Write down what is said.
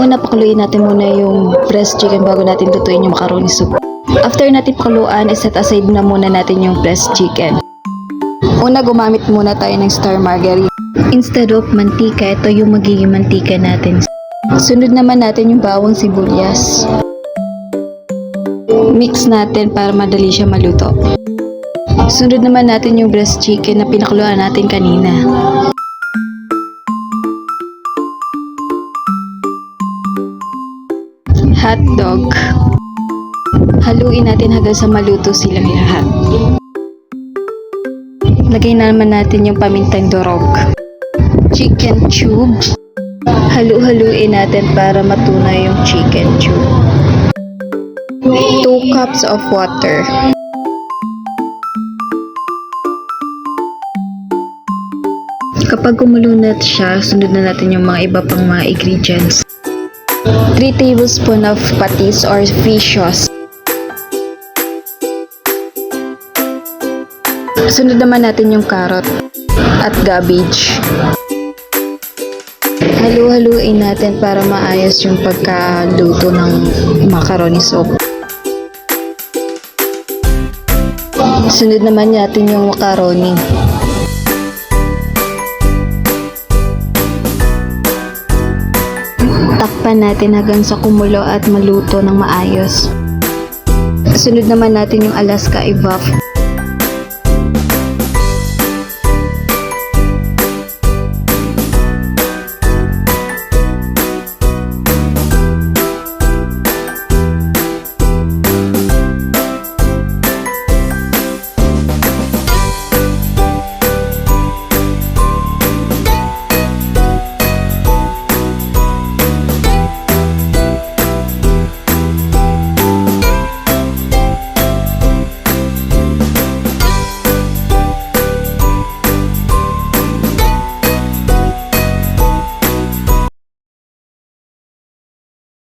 Una, pakuluin natin muna yung breast chicken bago natin lutuin yung macaroni soup. After natin pakuluan, iset aside na muna natin yung breast chicken. Una, gumamit muna tayo ng star margarine. Instead of mantika, ito yung magiging mantika natin. Sunod naman natin yung bawang sibuyas. Mix natin para madali siya maluto. Sunod naman natin yung breast chicken na pinakuluan natin kanina. Hotdog. Haluin natin hanggang sa maluto silang lahat. Lagay naman natin yung pamintang durog. Chicken tube. Halu-haluin natin para matunay yung chicken tube. 2 cups of water. Kapag kumulo na siya, sunod na natin yung mga iba pang mga ingredients. 3 tablespoons of patis or fish sauce. Sunod naman natin yung carrot at cabbage. Halu-haluin natin para maayos yung pagkaluto ng macaroni soup. Sunod naman natin yung macaroni. Takpan natin hanggang sa kumulo at maluto ng maayos. Sunod naman natin yung Alaska Evap.